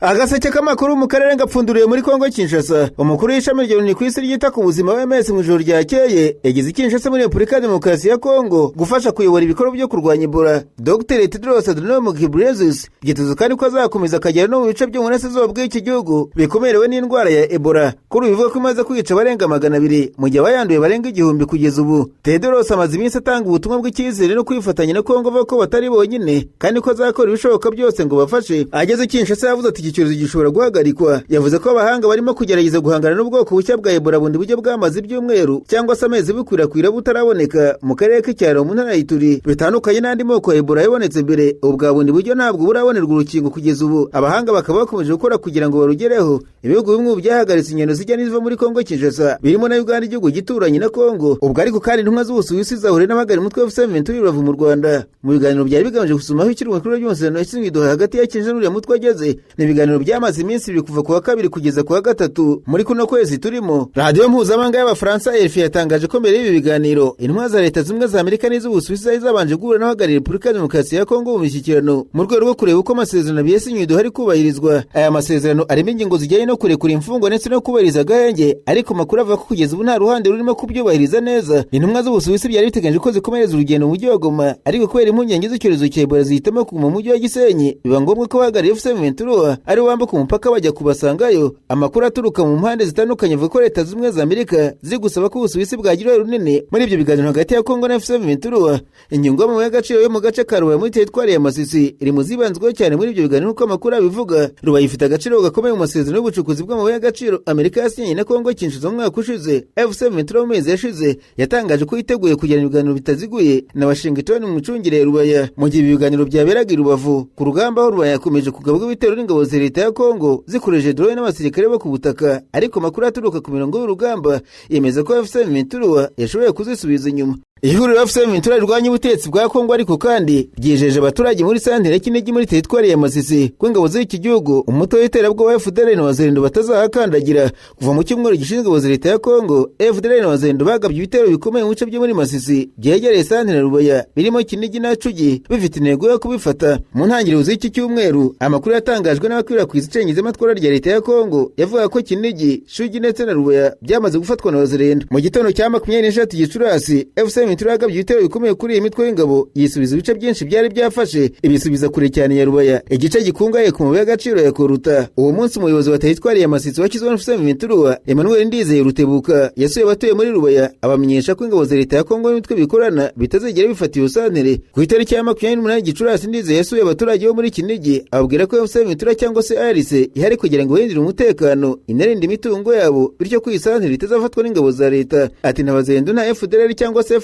Agaseke k'amakuru mu karere gapfunduriye muri Kongo Kinshasa. Umukuru w'ishami ry'Oni kw'isi ryita ku buzima w'MS mu ijoro ryakeye yagize Kinshasa muri Repubulika ya Demokarasi ya Kongo gufasha kuyobora ibikorwa byo kurwanya Ebola. Dr. Tedros Adhanom Ghebreyesus yiteze kandi ko azakomeza akagera no mu bice byo mu burasirazuba bw'iki gihugu bikomerewe n'indwara ya Ebola. Kuri bivuga ko imaze kwica abarenga 200 mu gihe abayanduye barenga 1000 kugeza ubu. Tedros amaze iminsi atanga ubutumwa bw'icyizere no kwifatanya na Kongo avuga ko batari bonyine kandi ko azakora ibishoboka byose ngo bafashe. Ageze Kinshasa yavuze ati icyorezo gishobora guhagarikwa. Yavuze ko abahanga barimo kugerageza guhangana n'ubwoko bushya bwa Ebola bundi buryo bwamaze ibyumweru cyangwa se amezi bukwirakwira butaraboneka mu karere k'icyaro mu ntara ya Ituri bitandukanye n'andi moko ya Ebola yabonetse mbere. Ubwa bundi buryo ntabwo burabonerwa urukingo kugeza ubu. Abahanga bakaba bakomeje gukora kugira ngo barugereho. Ibihugu bimwe byahagaritse ingendo zijya n'iziva muri Kongo Kinshasa birimo na Uganda, igihugu gituranye na Kongo. Ubwo ariko kandi intumwa z'Ubusuwisi zahure n'abagari umutwe wa F7 bava mu Rwanda. Mu biganiro byari bigamije gusumaho ikirwa kuri by'umusano yasinywe Doha hagati ya Kinshasa n'uriya mutwe ageze. Ni biganiro byamaze iminsi biri kuva kuwa kabiri kugeza kuwa gatatu muri kuno kwezi turimo. Radio mpuzamahanga y'Abafaransa RFI yatangaje ko mbere y'ibi biganiro intumwa za leta zimwe za Amerika n'iz'Ubusuwisi zari zabanje guhura n'abahagarariye Repubulika ya Demokarasi ya Kongo mu mishyikirano mu rwego rwo kureba uko amasezerano yasinywe Doha ari kubahirizwa. Aya masezerano arimo ingingo zijyanye no kurekura imfungwa ndetse no kubahiriza agahenge, ariko makuru avuga ko kugeza ubu nta ruhande rurimo kubyubahiriza neza. Intumwa z'Ubusuwisi byari biteganyije ko zikomereza urugendo mu mujyi wa Goma, ariko kubera impungenge z'icyorezo cya Ebola zihitamo kuguma mu mujyi wa Gisenyi biba ngombwa ko abahagarariye F7 ari wambuka umupaka bajya kubasangayo. Amakuru aturuka mu mpande zitandukanye avuga ko leta zimwe za Amerika ziri gusaba ko Ubusuwisi bwagira runini muri ibyo biganiro hagati ya Kongo na F7. Ingingo y'amabuye y'agaciro yo mu gace ka Rubaye muri teritwari ya Masisi iri mu zibanzweho cyane muri ibyo biganiro uko amakuru abivuga. Rubaye ifite agaciro gakomeye mu masezerano y'ubucukuzi bw'amabuye y'agaciro Amerika yasinyanye na Kongo Kinshasa mu mwaka ushize. F7 mu mezi yashize yatangaje ko yiteguye kugirana ibiganiro bitaziguye na Washington mu micungire ya Rubaya. Mu gihe ibiganiro byaberaga i Rubavu ku rugamba aho Rubaya yakomeje kugabwa ibitero n'ingabo za leta ya Kongo zikoresheje drone n'abasirikare bo ku butaka, ariko makuru aturuka ku mirongo y'urugamba yemeza ko F7 yashoboye kuzisubiza inyuma. Ihuriro F7 rirwanya ubutegetsi bwa Kongo ariko kandi ryijeje abaturage muri santere Kinigi muri teritwari ya Masisi ko ingabo z'iki gihugu umutwe w'iterabwoba wa FDLR na Wazalendo batazahakandagira. Kuva mu cyumweru gishinzwe wa leta ya Kongo, FDLR na Wazalendo bagabye ibitero bikomeye mu bice byo muri Masisi byegereye santere Rubaya birimo Kinigi na Cugi bifite intego yo kubifata. Mu ntangiriro z'iki cyumweru amakuru yatangajwe n'abakwirakwiza icengezamatwara rya leta ya Kongo yavuga ko Kinigi, Cugi ndetse na Rubaya byamaze gufatwa na Wazalendo. Mu gitondo cya 26 Gicurasi F7 turagabye ibitero bikomeye kuri iyi mitwe y'ingabo yisubiza ibice byinshi byari byafashe ibisubiza kure cyane ya Rubaya, igice gikungaye ku mabuye y'agaciro ya Koruta. Uwo munsi umuyobozi wa teritwari ya Masisi wakizwe na F7 Emmanuel Ndizeye Rutebuka yasuye abatuye muri Rubaya abamenyesha ko ingabo za leta ya Kongo n'imitwe bikorana bitazigera bifata iyo santere. Ku itariki ya 28 Gicurasi Ndizeye yasuye abaturage bo muri Kinigi ababwira ko F7 cyangwa se ARC ihari kugira ngo hindire umutekano inarinda imitungo yabo bityo ko iyi santere itazafatwa n'ingabo za leta. Ati n'Abazalendo na FDLR cyangwa se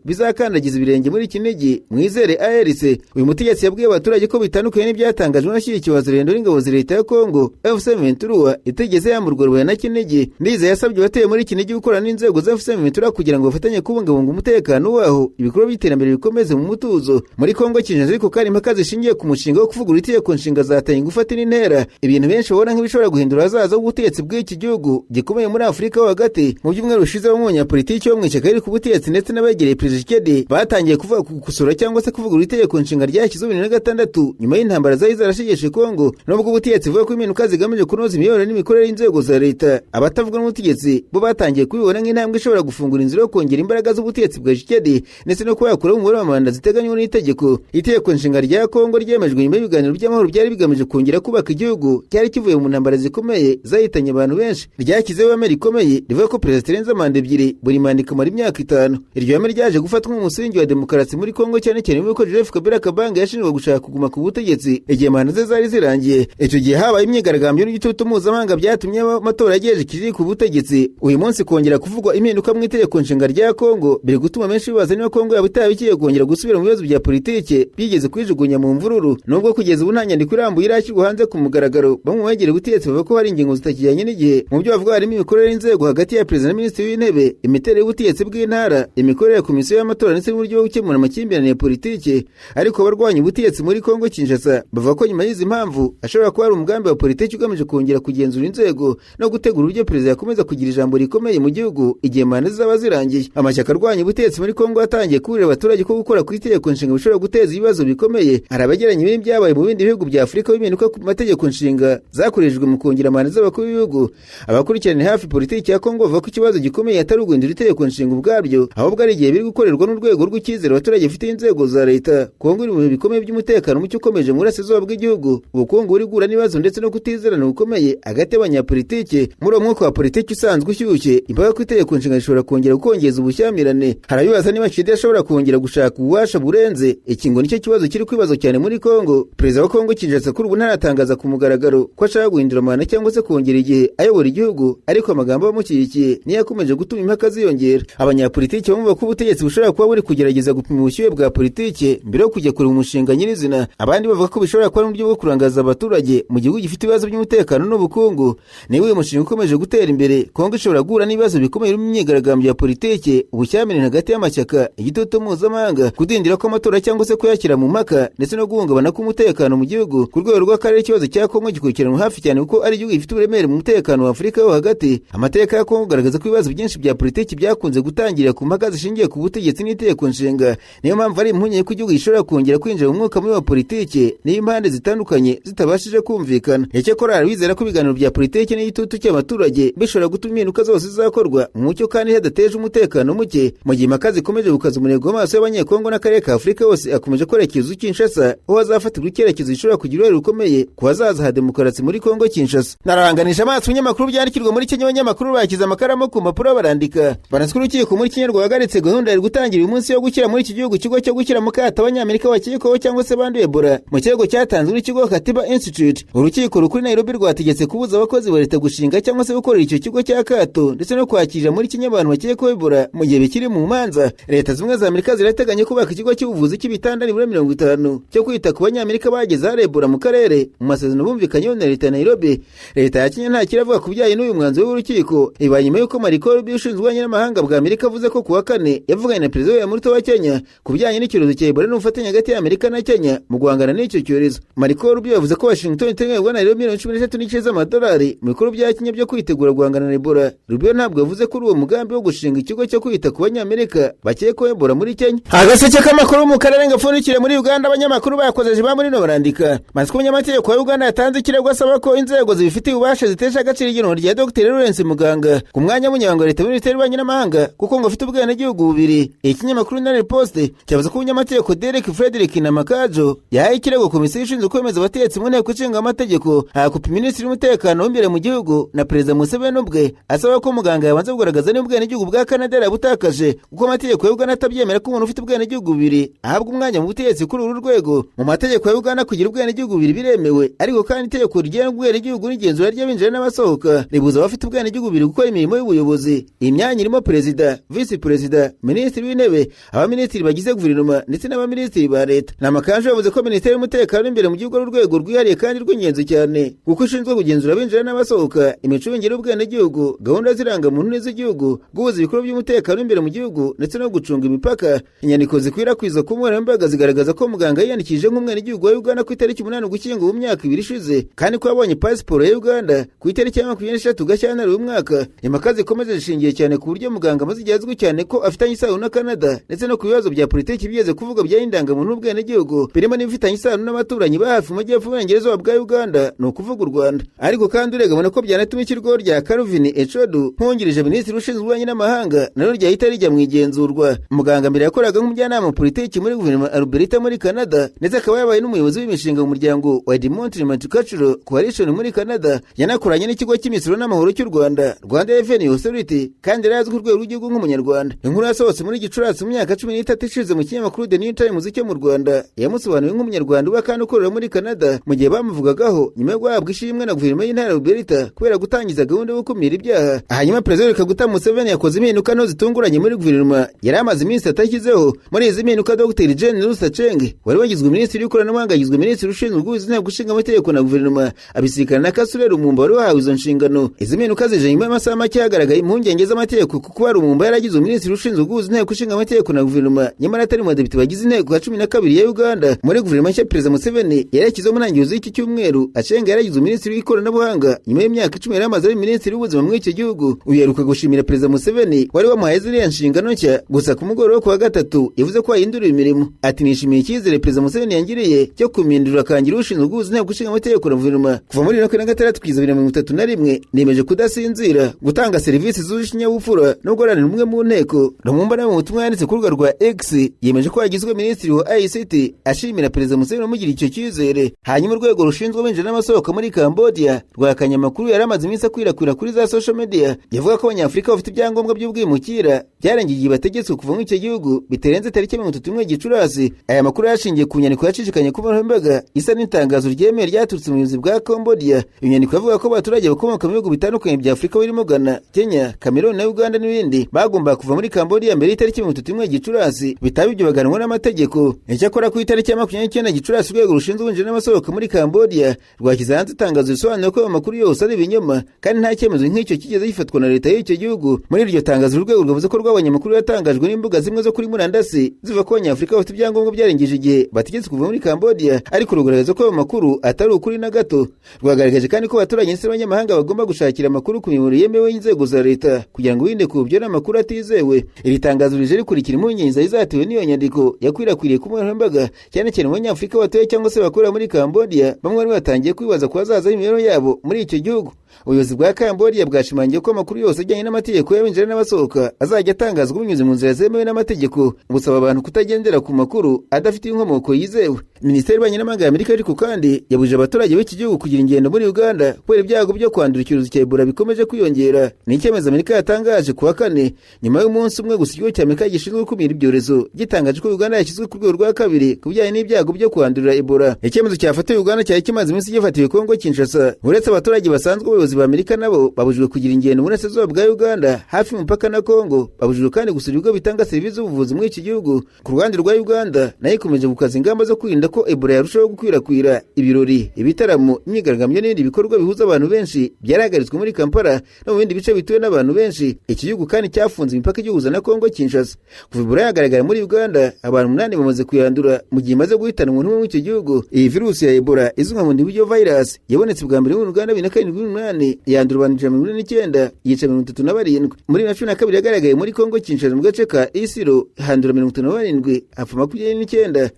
bizakandagiza ibirenge muri Kinigi mwizere ARC. Uyu mutegetsi yabwiye abaturage ko bitandukanye n'ibyatangajwe n'ashyigikiye Wazalendo n'ingabo za leta ya Kongo. F7 itegeze yamburwa Rubaya na Kinigi. Ndizeye yasabye abatuye muri Kinigi gukorana n'inzego za F7 kugira ngo bafatanye kubungabunga umutekano waho ibikorwa by'iterambere bikomeze mu mutuzo. Muri Kongo Kinshasa ariko kandi impaka zishingiye ku mushinga wo kuvugurura itegeko nshinga zatanye gufatira intera, ibintu benshi babona nk'ibishobora guhindura hazaza h'ubutegetsi bw'iki gihugu gikomeye muri Afurika ho hagati. Mu byumweru bishize abanyapolitiki bo mu ishyaka riri ku butegetsi ndetse n'abegereye Perezida Tshisekedi batangiye kuvuga ku gusura cyangwa se kuvugurura itegeko nshinga ryashyizweho 2006 nyuma y'intambara zari zarashegeshe Kongo. Nubwo ubutegetsi buvuga ko impinduka zigamije kunoza imiyoborere n'imikorere y'inzego za leta, abatavuga n'ubutegetsi bo batangiye kubibona nk'intambwe ishobora gufungura inzira yo kongera imbaraga z'ubutegetsi bwa Tshisekedi ndetse no kuba yakuraho umubare w'amanda ziteganywa n'itegeko. Itegeko nshinga rya Kongo ryemejwe nyuma y'ibiganiro by'amahoro byari bigamije kongera kubaka igihugu cyari kivuye mu ntambara zikomeye zahitanye abantu benshi. Ryashyizeho ihame rikomeye rivuga ko Perezida Terenza manda ebyiri buri manda ikamara imyaka 5. Iryo hame ryaje gufatwa nk'umusingi wa demokarasi muri Kongo cyane cyane muri ko Joseph Kabila Kabange yashinjwa gushaka kuguma ku butegetsi igihe manda ze zari zirangiye. Icyo gihe habaye imyigaragambyo n'igitutu mpuzamahanga byatumye amatora yagejeje kiri ku butegetsi. Uyu munsi kongera kuvugwa impinduka mu itegeko nshinga rya Kongo biri gutuma benshi bibaza niba Kongo yaba itabikiye kongera gusubira mu bibazo bya politike bigeze kwijugunya mu mvururu. Nubwo kugeza ubu nta nyandiko irambuye irashyirwa hanze ku mugaragaro, bamwe begereye ubutegetsi bavuga ko hari ingingo zitakijyanye n'igihe. Mu byo bavuga harimo imikorere y'inzego hagati ya Perezida na Minisitiri w'Intebe, imiterere y'ubutegetsi bw'intara, imikorere imikorere ya komisiyo y'amatora ndetse n'uburyo bwo gukemura amakimbirane ya politiki. Ariko abarwanya ubutegetsi muri Kongo Kinshasa bavuga ko nyuma y'izi mpamvu ashobora kuba ari umugambi wa politiki ugamije kongera kugenzura inzego no gutegura uburyo perezida yakomeza kugira ijambo rikomeye mu gihugu igihe manda zizaba zirangiye. Amashyaka arwanya ubutegetsi muri Kongo yatangiye kuburira abaturage ko gukora ku itegeko nshinga bishobora guteza ibibazo bikomeye. Hari abageranya ibindi byabaye mu bindi bihugu bya Afurika bimenuka ku mategeko nshinga zakoreshejwe mu kongera manda z'abakuru b'ibihugu. Abakurikirana hafi politiki ya Kongo bavuga ko ikibazo gikomeye atari uguhindura itegeko nshinga ubwabyo, ahubwo ari igihe biri gukorerwa n'urwego rw'icyizere abaturage bafite inzego za leta. Kongo iri mu bihe bikomeye by'umutekano muke ukomeje mu burasirazuba bw'igihugu, ubukungu buri guhura n'ibibazo ndetse no kutizerana gukomeye hagati y'abanyapolitiki. Muri uwo mwuka wa politiki usanzwe ushyushye, imbaga ku itegeko nshinga zishobora kongera gukongeza ubushyamirane. Harabibaza niba Tshisekedi ashobora kongera gushaka ububasha burenze. Iki ngo nicyo kibazo kiri kwibazo cyane muri Kongo. Perezida wa Kongo Kinshasa kuri ubu ntaratangaza ku mugaragaro ko ashaka guhindura amahana cyangwa se kongera igihe ayobora igihugu, ariko amagambo amushyigikiye niyo yakomeje gutuma impaka ziyongera. Abanyapolitiki bumva ko ubutegetsi bushobora kuba buri kugerageza gupima ubushyuhe bwa politiki mbere yo kujya kureba umushinga nyirizina. Abandi bavuga ko bishobora kuba n'uburyo bwo kurangaza abaturage mu gihugu gifite ibibazo by'umutekano n'ubukungu. Niba uyu mushinga ukomeje gutera imbere, Kongo ishobora guhura n'ibibazo bikomeye birimo imyigaragambyo ya politiki, ubushyamirane hagati y'amashyaka, igitutu mpuzamahanga, kudindira kw'amatora cyangwa se kuyakira mu mpaka, ndetse no guhungabana k'umutekano mu gihugu. Ku rwego rw'akarere ikibazo cya Kongo gikurikiranwa hafi cyane kuko ari igihugu gifite uburemere mu mutekano wa Afurika yo hagati. Amateka ya Kongo agaragaza ko ibibazo byinshi bya politiki byakunze gutangirira ku mpaka zishingiye ku butegetsi n'itegeko nshinga. Niyo mpamvu ari impungenge ko igihugu gishobora kongera kwinjira mu mwuka mubi wa politiki niyo impande zitandukanye zitabashije kumvikana. Icyakora arizera ko ibiganiro bya politiki n'igitutu cy'abaturage bishobora gutuma impinduka zose zizakorwa mu mucyo kandi hadateje umutekano muke. Mu gihe impaka zikomeje gukaza umurego w'amaso y'abanyekongo n'akarere ka Afurika yose akomeje kwerekeza Kinshasa, aho hazafatirwa icyerekezo gishobora kugira uruhare rukomeye ku hazaza ha demokarasi muri Kongo Kinshasa. Nararanganisha amaso ibinyamakuru byandikirwa muri Kenya. Abanyamakuru bakiza amakaramu ku mpapuro barandika. Banaswe urukiko muri Kenya rwahagaritse gahunda yari gutangira uyu munsi yo gushyira muri iki gihugu ikigo cyo gushyira mu kato abanyamerika bakekwaho cyangwa se banduye Ebola mu kirego cyatanzwe n'ikigo Katiba Institute. Urukiko rukuri Nairobi rwategetse kubuza abakozi ba leta gushinga cyangwa se gukorera icyo kigo cya kato ndetse no kwakira muri Kenya abantu bakekwaho Ebola mu gihe bikiri mu manza. Leta zimwe za Amerika zirateganya kubaka ikigo cy'ubuvuzi cy'ibitanda nibura 50 cyo kwita ku banyamerika bageze hari Ebola mu karere mu masezerano bumvikanyeho na leta ya Nairobi. Leta ya Kenya nta kiravuga ku bijyanye n'uyu mwanzuro w'urukiko. Ibaye nyuma y'uko Marco Rubio ushinzwe ububanyi n'amahanga bwa Amerika avuze ko kuwa kane yavuganye na perezida William Ruto wa Kenya ku bijyanye n'icyorezo cya Ebola n'ubufatanye hagati y'Amerika na Kenya mu guhangana n'icyo cyorezo. Marco Rubio yavuze ko Washington iteganyirijwe na Nairobi $13 z'amadolari mu bikorwa bya Kenya byo kwitegura guhangana na Ebola. Rubio ntabwo yavuze ko uwo mugambi wo gushinga ikigo cyo kwita ku banyamerika bakekwaho Ebola muri Kenya. Agaseke k'amakuru mu karere gapfundikire muri Uganda, abanyamakuru bakozeje ba muri no barandika. Matsiko umunyamategeko wa Uganda yatanze ikirego asaba ko inzego zibifitiye ububasha zitesha agaciro igenwa rya Dr. Lawrence Muganga ku mwanya w'umunyamabanga wa leta w'Minisiteri y'Ububanyi n'Amahanga kuko ngo afite ubwenegihugu bubiri. Ikinyamakuru Daily Post cyavuze ko umunyamategeko Derek Frederick Namakajo yahaye ikirego komisiyo ishinzwe kwemeza abategetsi mu nteko ishinga amategeko hakupa minisitiri w'umutekano w'imbere mu gihugu na perezida Museveni ubwe, asaba ko Muganga yabanza kugaragaza niba ubwenegihugu bwa Canada yarabutakaje kuko amategeko ya Uganda atabyemera ko umuntu ufite ubwenegihugu bubiri ahabwa umwanya mu butegetsi kuri uru rwego. Mu mategeko ya Uganda kugira ubwenegihugu bubiri biremewe, ariko kandi itegeko rigenga ubwenegihugu n'igenzura ry'abinjira n'abasohoka ribuza abafite ubwenegihugu bubiri gukora imirimo y'ubuyobozi. Iyi myanya irimo perezida, visi perezida, minisitiri w'intebe, abaminisitiri bagize guverinoma ndetse n'abaminisitiri ba leta. Namakaje yavuze ko minisiteri y'umutekano imbere mu gihugu ari urwego rwihariye kandi rw'ingenzi cyane kuko ishinzwe kugenzura abinjira n'abasohoka, imicungire y'ubwenegihugu, gahunda z'irangamuntu n'iz'igihugu, guhuza ibikorwa by'umutekano imbere mu gihugu ndetse no gucunga imipaka. Inyandiko zikwirakwizwa ku nkoranyambaga zigaragaza ko Muganga yiyandikishije nk'umwenegihugu wa Uganda ku itariki 8 Ugushyingo mu myaka 2 ishize kandi ko yabonye pasiporo ya Uganda ku itariki 23 Gashyantare uyu mwaka. Impaka zikomeje zishingiye cyane ku buryo Muganga amaze igihe azwi cyane ko afitanye isano na Canada ndetse no ku bibazo bya politiki bigeze kuvuga bya indangamuntu n'ubwenegihugu birimo n'ibifitanye isano n'abaturanyi ba hafi mu majyepfo y'Uburengerazuba bwa Uganda, no kuvuga u Rwanda. Ariko kandi uregabona ko byanatuma ikirgo rya Calvin Echodu nkungirije minisitiri ushinzwe ububanyi n'amahanga naryo ryahita rijya mu igenzurwa. Muganga mbere yakoraga nk'umujyanama mu politiki muri guverinoma Alberta muri Canada ndetse akaba yabaye n'umuyobozi w'imishinga mu muryango wa Edmonton Multicultural Coalition muri Canada. Yanakoranye n'ikigo cy'imisoro n'amahoro cy'u Rwanda, Rwanda Revenue Authority, kandi yarazwi ku rwego rw'igihugu nk'umunyarwanda. Inkuru yasohotse muri Gicurasi mu myaka 13 ishize mu kinyamakuru The New Times cyo mu Rwanda yamusobanuye nk'umunyarwanda uba kandi ukorera muri Canada mu gihe bamuvugagaho nyuma yo guhabwa ishimwe na guverinoma y'intara Alberta kubera gutangiza gahunda yo gukumira ibyaha. Hanyuma Perezida Kaguta Museveni yakoze impinduka no zitunguranye muri guverinoma yari amaze iminsi atashyizeho. Muri izi mpinduka Dr. Jane Rusa Cheng wari wagizwe minisitiri w'ikoranabuhanga yagizwe minisitiri ushinzwe guhuza inteko gushinga amategeko na guverinoma, abisikana na Kasule Lumumba wari wahawe izo nshingano. Izi mpinduka zije nyuma y'amasaha make hagaragaye impungenge z'amategeko kuko hari Lumumba yaragize minisitiri ushinzwe ushinzwe guhuza inteko ishinga amategeko na guverinoma nyamara atari mu badepite bagize inteko ya 12 ya Uganda. Muri guverinoma nshya Perezida Museveni yarashyizeho mu ntangiriro z'iki cyumweru Aceng yaragize minisitiri w'ikoranabuhanga nyuma y'imyaka 10 yari amaze ari minisitiri w'ubuzima muri iki gihugu. Uyaruka gushimira Perezida Museveni wari wamuhaye ziriya nshingano nshya, gusa ku mugoroba ku wa gatatu yavuze ko yahinduriye imirimo. Ati nishimiye icyizere Perezida Museveni yangiriye cyo kumindura akangira ushinzwe guhuza inteko ishinga amategeko na guverinoma. Kuva muri 2026 kugeza 2031 nemeje kudasinzira, gutanga serivisi zuje ikinyabupfura no guharanira umwe mu nteko. Rumumba nawe mu butumwa yanditse ku rubuga rwa X yemeje ko yagizwe minisitiri wa ICT, ashimira Perezida Museveni umugira icyo cyizere. Hanyuma urwego rushinzwe abinjira n'abasohoka muri Cambodia rwakanye amakuru yari amaze iminsi akwirakwira kuri za social media yavuga ko abanyafurika bafite ibyangombwa by'ubwimukira byarangiye igihe bategetswe kuva muri icyo gihugu bitarenze tariki 31 Gicurasi. Aya makuru yashingiye ku nyandiko yacishikanye ku mbuga isa n'itangazo ryemeye ryaturutse mu buyobozi bwa Cambodia. Iyo nyandiko yavuga ko abaturage bakomoka mu bihugu bitandukanye bya Afurika birimo Ghana, Kenya, Cameroon na Uganda n'ibindi bagomba kuva muri Cambodia mbere y'itariki 31 Gicurasi, bitaba ibyo baganwa n'amategeko. Icyakora ku itariki ya 29 Gicurasi urwego rushinzwe abinjira n'abasohoka muri Cambodia rwashyize hanze itangazo risobanura ko amakuru yose ari ibinyoma kandi nta cyemezo nk'icyo kigeze gifatwa na leta y'icyo gihugu. Muri iryo tangazo urwego rwavuze ko rwabonye amakuru yatangajwe n'imbuga zimwe zo kuri murandasi zivuga ko abanyafurika bafite ibyangombwa byarengeje igihe bategetse kuva muri Cambodia, ariko rugaragaza ko ayo makuru atari ukuri na gato. Rwagaragaje kandi ko abaturage ndetse n'abanyamahanga bagomba gushakira amakuru ku miyoboro yemewe y'inzego za leta kugira ngo birinde kubyo n'amakuru atizewe. Iri tangazo rije rikurikira impungenge zatewe n'iyo nyandiko yakwirakwiriye ku mbuga cyane cyane mu banyafurika batuye cyangwa se bakorera muri Cambodia. Bamwe bari batangiye kwibaza ku hazaza h'imibereho yabo muri icyo gihugu. Ubuyobozi bwa Cambodia bwashimangiye ko amakuru yose ajyanye n'amategeko y'abinjira n'abasohoka azajya atangazwa binyuze mu nzira zemewe n'amategeko, busaba abantu kutagendera ku makuru adafite inkomoko yizewe. Minisiteri y'Ububanyi n'Amahanga ya Amerika ariko kandi yabujije abaturage b'iki gihugu kugira ingendo muri Uganda kubera ibyago byo kwandura icyorezo cya Ebola bikomeje kwiyongera. Ni icyemezo Amerika yatangaje ku wa kane nyuma y'umunsi umwe gusa ikigo cya Amerika gishinzwe gukumira ibyorezo gitangaje ko Uganda yashyizwe ku rwego rwa kabiri ku bijyanye n'ibyago byo kwandurira Ebola. Icyemezo cyafatiwe Uganda cyari kimaze iminsi gifatiwe Kongo Kinshasa. Uretse abaturage basanzwe, abayobozi ba Amerika nabo babujijwe kugira ingendo muri Burasirazuba bwa Uganda hafi y'umupaka na Kongo. Babujijwe kandi gusura ibigo bitanga serivisi z'ubuvuzi muri iki gihugu. Ku ruhande rwa Uganda nayo ikomeje gukaza ingamba zo kwirinda ko Ebola yarushaho gukwirakwira. Ibirori, ibitaramo, imyigaragambyo n'ibindi bikorwa bihuza abantu benshi byarahagaritswe muri Kampala no mu bindi bice bituwe n'abantu benshi. Iki gihugu kandi cyafunze imipaka igihuza na Kongo Kinshasa. Kuva Ebola yagaragara muri Uganda, abantu 8 bamaze kuyandura mu gihe imaze guhitana umuntu muri icyo gihugu. Iyi virusi ya Ebola izwi nka Mundibujo virus yabonetse bwa mbere mu Uganda 2007 yandura abantu 149 yica 37. Muri 2012 yagaragaye muri Kongo Kinshasa mu gace ka Isiro handura 57 apfa 29.